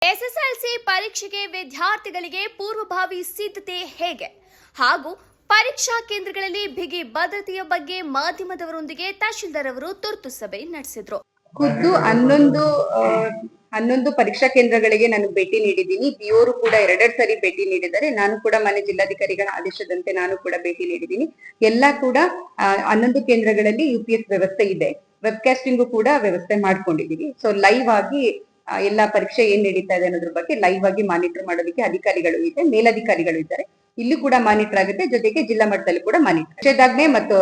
SSLC ಪರೀಕ್ಷೆಗೆ ವಿದ್ಯಾರ್ಥಿಗಳಿಗೆ ಪೂರ್ವಭಾವಿ ಸಿದ್ಧತೆ ಹೇಗೆ ಹಾಗೂ ಪರೀಕ್ಷಾ ಕೇಂದ್ರಗಳಲ್ಲಿ ಬಿಗಿ ಭದ್ರತೆಯ ಬಗ್ಗೆ ಮಾಧ್ಯಮದವರೊಂದಿಗೆ ತಹಶೀಲ್ದಾರ್ ಅವರು ತುರ್ತು ಸಭೆ ನಡೆಸಿದ್ರು. ಖುದ್ದು 11 ಪರೀಕ್ಷಾ ಕೇಂದ್ರಗಳಿಗೆ ನಾನು ಭೇಟಿ ನೀಡಿದ್ದೀನಿ. ಬಿಒರು ಕೂಡ 2 ಸರಿ ಭೇಟಿ ನೀಡಿದ್ದಾರೆ. ನಾನು ಕೂಡ ಮನೆ ಜಿಲ್ಲಾಧಿಕಾರಿಗಳ ಆದೇಶದಂತೆ ನಾನು ಕೂಡ ಭೇಟಿ ನೀಡಿದ್ದೀನಿ. ಎಲ್ಲ ಕೂಡ 11 ಕೇಂದ್ರಗಳಲ್ಲಿ UPS ವ್ಯವಸ್ಥೆ ಇದೆ. ವೆಬ್ಕಾಸ್ಟಿಂಗು ಕೂಡ ವ್ಯವಸ್ಥೆ ಮಾಡ್ಕೊಂಡಿದೀವಿ. ಸೊ ಲೈವ್ ಆಗಿ ಎಲ್ಲಾ ಪರೀಕ್ಷೆ ಏನ್ ನಡೀತಾ ಇದೆ ಅನ್ನೋದ್ರ ಬಗ್ಗೆ ಲೈವ್ ಆಗಿ ಮಾನಿಟರ್ ಮಾಡೋದಕ್ಕೆ ಅಧಿಕಾರಿಗಳು ಇದೆ, ಮೇಲಧಿಕಾರಿಗಳು ಇದ್ದಾರೆ. ಇಲ್ಲಿ ಕೂಡ ಮಾನಿಟರ್ ಆಗುತ್ತೆ, ಜೊತೆಗೆ ಜಿಲ್ಲಾ ಮಟ್ಟದಲ್ಲಿ ಕೂಡ ಮಾನಿಟರ್. ನಿಷೇಧಾಜ್ಞೆ ಮತ್ತು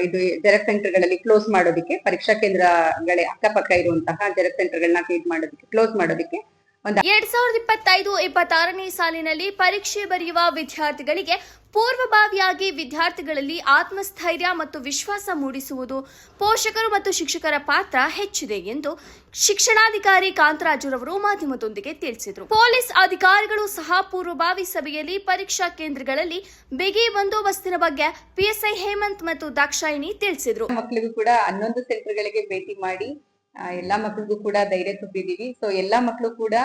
ಇದು ಜೆರಾಕ್ಸ್ ಸೆಂಟರ್ಗಳಲ್ಲಿ ಕ್ಲೋಸ್ ಮಾಡೋದಕ್ಕೆ, ಪರೀಕ್ಷಾ ಕೇಂದ್ರಗಳ ಅಕ್ಕಪಕ್ಕ ಇರುವಂತಹ ಜೆರಾಕ್ಸ್ ಸೆಂಟರ್ಗಳನ್ನ ಕ್ಲೋಸ್ ಮಾಡೋದಕ್ಕೆ 2025-26ನೇ ಸಾಲಿನಲ್ಲಿ ಪರೀಕ್ಷೆ ಬರೆಯುವ ವಿದ್ಯಾರ್ಥಿಗಳಿಗೆ ಪೂರ್ವಭಾವಿಯಾಗಿ ವಿದ್ಯಾರ್ಥಿಗಳಲ್ಲಿ ಆತ್ಮಸ್ಥೈರ್ಯ ಮತ್ತು ವಿಶ್ವಾಸ ಮೂಡಿಸುವುದು, ಪೋಷಕರು ಮತ್ತು ಶಿಕ್ಷಕರ ಪಾತ್ರ ಹೆಚ್ಚಿದೆ ಎಂದು ಶಿಕ್ಷಣಾಧಿಕಾರಿ ಕಾಂತರಾಜುರವರು ಮಾಧ್ಯಮದೊಂದಿಗೆ ತಿಳಿಸಿದರು. ಪೊಲೀಸ್ ಅಧಿಕಾರಿಗಳು ಸಹ ಪೂರ್ವಭಾವಿ ಸಭೆಯಲ್ಲಿ ಪರೀಕ್ಷಾ ಕೇಂದ್ರಗಳಲ್ಲಿ ಬಿಗಿ ಬಂದೋಬಸ್ತಿನ ಬಗ್ಗೆ PSI ಹೇಮಂತ್ ಮತ್ತು ದಾಕ್ಷಾಯಿಣಿ ತಿಳಿಸಿದರು. ಮಕ್ಕಳಿಗೂ ಕೂಡ 11 ಸೆಂಟರ್ಗಳಿಗೆ ಭೇಟಿ ಮಾಡಿ ಎಲ್ಲಾ ಮಕ್ಕಳಿಗೂ ಕೂಡ ಧೈರ್ಯ ತುಂಬಿದೀವಿ. ಸೊ ಎಲ್ಲಾ ಮಕ್ಕಳು ಕೂಡ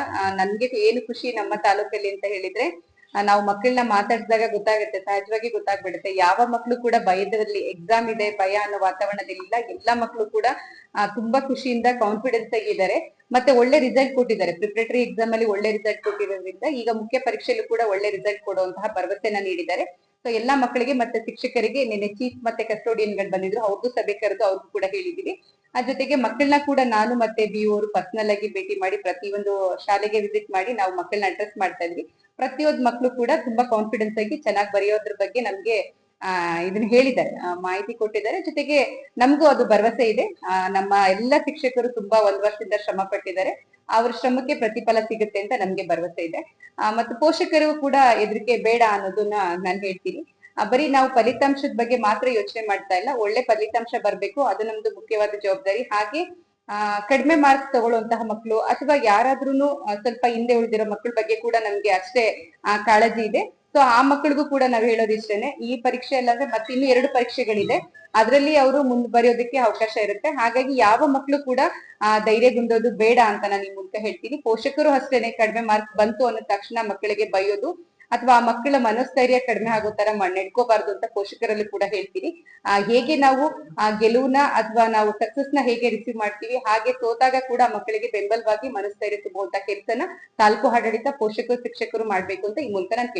ನನ್ಗೆ ಏನು ಖುಷಿ ನಮ್ಮ ತಾಲೂಕಲ್ಲಿ ಅಂತ ಹೇಳಿದ್ರೆ, ನಾವು ಮಕ್ಕಳನ್ನ ಮಾತಾಡಿಸಿದಾಗ ಗೊತ್ತಾಗುತ್ತೆ, ಸಹಜವಾಗಿ ಗೊತ್ತಾಗ್ಬಿಡುತ್ತೆ. ಯಾವ ಮಕ್ಕಳು ಕೂಡ ಭಯದಲ್ಲಿ ಎಕ್ಸಾಮ್ ಇದೆ ಭಯ ಅನ್ನೋ ವಾತಾವರಣದಲ್ಲಿಲ್ಲ. ಎಲ್ಲಾ ಮಕ್ಕಳು ಕೂಡ ತುಂಬಾ ಖುಷಿಯಿಂದ ಕಾನ್ಫಿಡೆನ್ಸ್ ಆಗಿದ್ದಾರೆ. ಮತ್ತೆ ಒಳ್ಳೆ ರಿಸಲ್ಟ್ ಕೊಟ್ಟಿದ್ದಾರೆ. ಪ್ರಿಪರೇಟರಿ ಎಕ್ಸಾಮ್ ಅಲ್ಲಿ ಒಳ್ಳೆ ರಿಸಲ್ಟ್ ಕೊಟ್ಟಿರೋದ್ರಿಂದ ಈಗ ಮುಖ್ಯ ಪರೀಕ್ಷೆಯಲ್ಲೂ ಕೂಡ ಒಳ್ಳೆ ರಿಸಲ್ಟ್ ಕೊಡುವಂತಹ ಭರವಸೆನ ನೀಡಿದ್ದಾರೆ. ಸೊ ಎಲ್ಲಾ ಮಕ್ಕಳಿಗೆ ಮತ್ತೆ ಶಿಕ್ಷಕರಿಗೆ ನಿನ್ನೆ ಚೀಫ್ ಮತ್ತೆ ಕಸ್ಟೋಡಿಯನ್ ಗಳು ಬಂದಿದ್ರು, ಅವ್ರಿಗೂ ಸಭೆ ಕರೆದು ಅವ್ರಿಗೂ ಕೂಡ ಹೇಳಿದೀವಿ. ಜೊತೆಗೆ ಮಕ್ಕಳನ್ನ ಕೂಡ ನಾನು ಮತ್ತೆ BO ಪರ್ಸನಲ್ ಆಗಿ ಭೇಟಿ ಮಾಡಿ ಪ್ರತಿಯೊಂದು ಶಾಲೆಗೆ ವಿಸಿಟ್ ಮಾಡಿ ನಾವು ಮಕ್ಕಳನ್ನ ಅಡ್ರೆಸ್ ಮಾಡ್ತಾ ಇದ್ವಿ. ಪ್ರತಿಯೊಂದು ಮಕ್ಕಳು ಕೂಡ ತುಂಬಾ ಕಾನ್ಫಿಡೆನ್ಸ್ ಆಗಿ ಚೆನ್ನಾಗಿ ಬರೆಯೋದ್ರ ಬಗ್ಗೆ ನಮ್ಗೆ ಇದನ್ನ ಹೇಳಿದ್ದಾರೆ, ಮಾಹಿತಿ ಕೊಟ್ಟಿದ್ದಾರೆ. ಜೊತೆಗೆ ನಮ್ಗೂ ಅದು ಭರವಸೆ ಇದೆ. ನಮ್ಮ ಎಲ್ಲಾ ಶಿಕ್ಷಕರು ತುಂಬಾ 1 ವರ್ಷದಿಂದ ಶ್ರಮ ಪಟ್ಟಿದ್ದಾರೆ. ಅವ್ರ ಶ್ರಮಕ್ಕೆ ಪ್ರತಿಫಲ ಸಿಗುತ್ತೆ ಅಂತ ನಮ್ಗೆ ಭರವಸೆ ಇದೆ. ಮತ್ತು ಪೋಷಕರು ಕೂಡ ಹೆದರಿಕೆ ಬೇಡ ಅನ್ನೋದನ್ನ ನಾನು ಹೇಳ್ತೀನಿ. ಬರೀ ನಾವು ಫಲಿತಾಂಶದ ಬಗ್ಗೆ ಮಾತ್ರ ಯೋಚನೆ ಮಾಡ್ತಾ ಇಲ್ಲ, ಒಳ್ಳೆ ಫಲಿತಾಂಶ ಬರ್ಬೇಕು, ಅದು ನಮ್ದು ಮುಖ್ಯವಾದ ಜವಾಬ್ದಾರಿ. ಹಾಗೆ ಕಡಿಮೆ ಮಾರ್ಕ್ಸ್ ತಗೊಳ್ಳುವಂತಹ ಮಕ್ಕಳು ಅಥವಾ ಯಾರಾದ್ರೂನು ಸ್ವಲ್ಪ ಹಿಂದೆ ಉಳಿದಿರೋ ಮಕ್ಕಳ ಬಗ್ಗೆ ಕೂಡ ನಮ್ಗೆ ಅಷ್ಟೇ ಕಾಳಜಿ ಇದೆ. ಸೊ ಆ ಮಕ್ಕಳಿಗೂ ಕೂಡ ನಾವ್ ಹೇಳೋದು ಇಷ್ಟೇನೆ, ಈ ಪರೀಕ್ಷೆ ಅಲ್ಲಂದ್ರೆ ಮತ್ತೆ ಇನ್ನು 2 ಪರೀಕ್ಷೆಗಳಿದೆ, ಅದರಲ್ಲಿ ಅವರು ಬರೆಯೋದಕ್ಕೆ ಅವಕಾಶ ಇರುತ್ತೆ. ಹಾಗಾಗಿ ಯಾವ ಮಕ್ಕಳು ಕೂಡ ಧೈರ್ಯಗುಂದೋದು ಬೇಡ ಅಂತ ನಾನು ಈ ಮೂಲಕ ಹೇಳ್ತೀನಿ. ಪೋಷಕರು ಅಷ್ಟೇನೆ, ಕಡಿಮೆ ಮಾರ್ಕ್ಸ್ ಬಂತು ಅನ್ನೋ ತಕ್ಷಣ ಮಕ್ಕಳಿಗೆ ಬೈಯೋದು ಅಥವಾ ಆ ಮಕ್ಕಳ ಮನೋಸ್ಥೈರ್ಯ ಕಡಿಮೆ ಆಗೋ ತರ ನಡ್ಕೋಬಾರ್ದು ಅಂತ ಪೋಷಕರಲ್ಲಿ ಕೂಡ ಹೇಳ್ತೀನಿ. ಹೇಗೆ ನಾವು ಗೆಲುವನ್ನ ಅಥವಾ ನಾವು ಸಕ್ಸಸ್ ನ ಹೇಗೆ ರಿಸೀವ್ ಮಾಡ್ತೀವಿ, ಹಾಗೆ ಸೋತಾಗ ಕೂಡ ಮಕ್ಕಳಿಗೆ ಬೆಂಬಲವಾಗಿ ಮನೋಸ್ಥೈರ್ಯ ತುಂಬುವಂತ ಕೆಲಸನ ತಾಲೂಕು ಆಡಳಿತ, ಪೋಷಕರು, ಶಿಕ್ಷಕರು ಮಾಡ್ಬೇಕು ಅಂತ ಈ ಮೂಲಕ ನಾನು